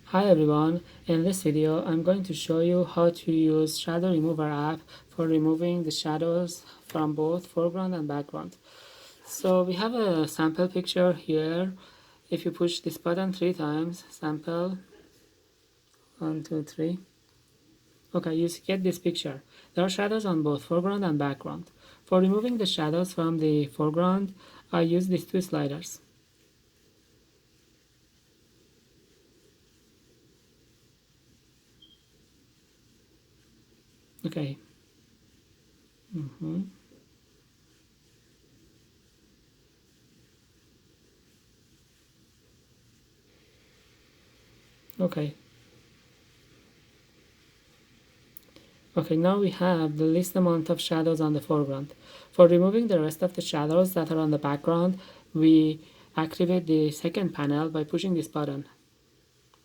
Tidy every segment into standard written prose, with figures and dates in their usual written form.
Hi everyone, in this video I'm going to show you how to use Shadow Remover app for removing the shadows from both foreground and background. So we have a sample picture here. If you push this button 3 times, sample, 1, 2, 3. Okay, you get this picture. There are shadows on both foreground and background. For removing the shadows from the foreground, I use these two sliders. Okay. Okay. Okay, now we have the least amount of shadows on the foreground. For removing the rest of the shadows that are on the background, we activate the second panel by pushing this button,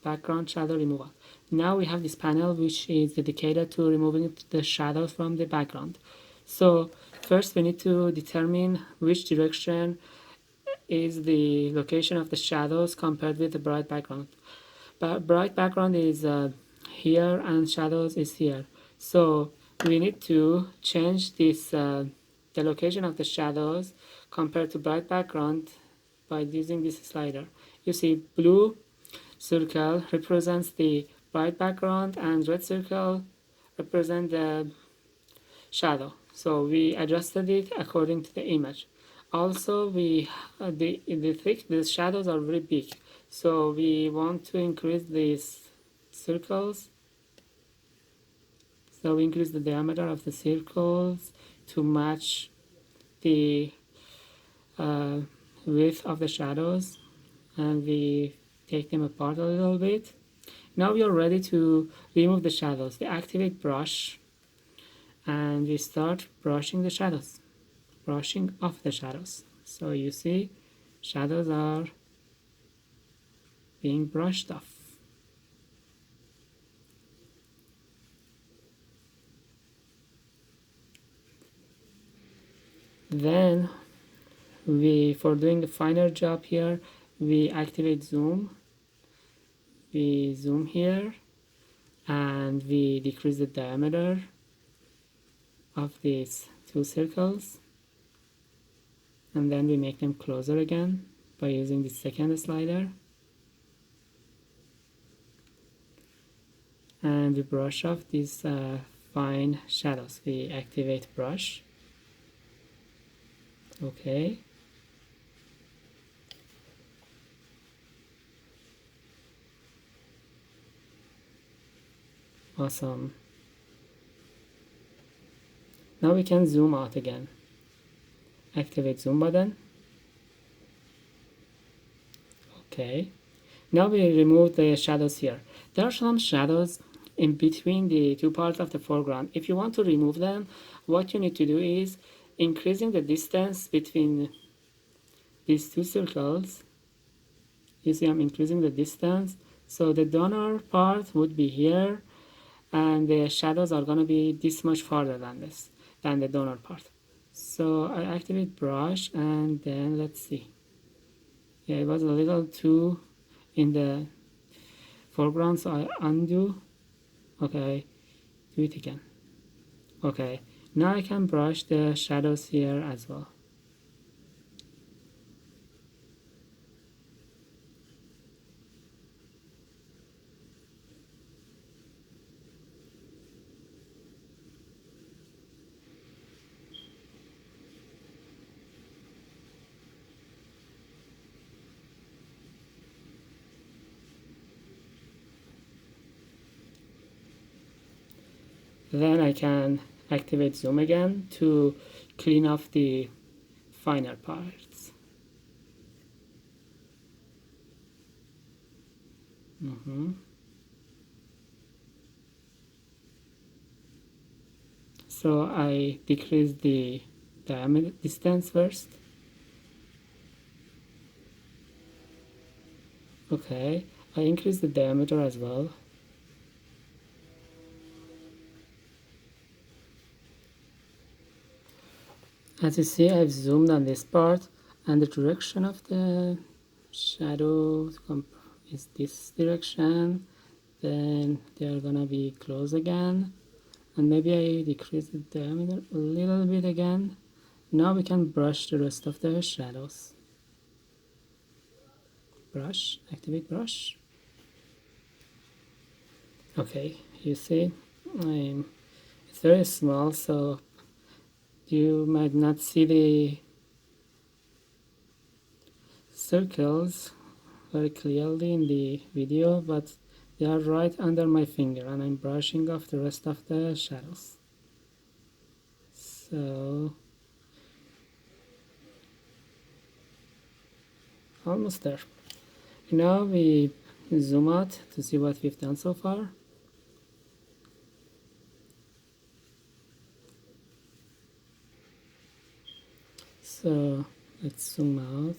background shadow removal. Now we have this panel which is dedicated to removing the shadows from the background. So first we need to determine which direction is the location of the shadows compared with the bright background. Bright background is here and shadows is here. So we need to change this the location of the shadows compared to bright background by using this slider. You see blue circle represents the bright background and red circle represent the shadow. So we adjusted it according to the image. Also the shadows are very big, so we want to increase these circles. So we increase the diameter of the circles to match the uh, width of the shadows, and we take them apart a little bit. Now we are ready to remove the shadows. We activate brush and we start brushing the shadows, brushing off the shadows. So you see shadows are being brushed off. Then for doing the finer job here, we activate zoom. We zoom here and we decrease the diameter of these two circles, and then we make them closer again by using the second slider, and we brush off these fine shadows. We activate brush. Okay, awesome. Now we can zoom out again. Activate zoom button. Okay, now we remove the shadows here. There are some shadows in between the two parts of the foreground. If you want to remove them, what you need to do is increasing the distance between these two circles. You see I'm increasing the distance, so the donor part would be here and the shadows are going to be this much farther than the donor part. So I activate brush and then let's see. Yeah, it was a little too in the foreground, so I undo. Okay, do it again. Okay, now I can brush the shadows here as well. Then I can activate zoom again to clean off the finer parts. So I decrease the diameter distance first. Okay, I increase the diameter as well. As you see, I've zoomed on this part and the direction of the shadow is this direction, then they are gonna be close again, and maybe I decrease the diameter a little bit again. Now we can brush the rest of the shadows. Brush, activate brush. Okay, you see, it's very small, so you might not see the circles very clearly in the video, but they are right under my finger, and I'm brushing off the rest of the shadows. So almost there. Now we zoom out to see what we've done so far. So let's zoom out.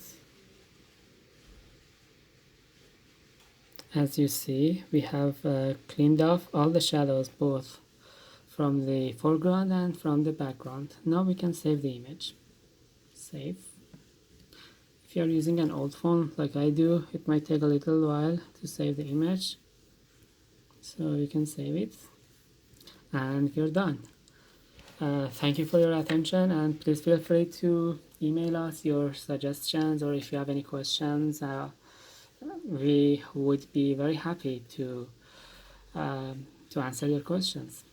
As you see, we have cleaned off all the shadows, both from the foreground and from the background. Now we can save the image. Save. If you are using an old phone like I do, it might take a little while to save the image. So you can save it, and you're done. Thank you for your attention, and please feel free to email us your suggestions, or if you have any questions, we would be very happy to answer your questions.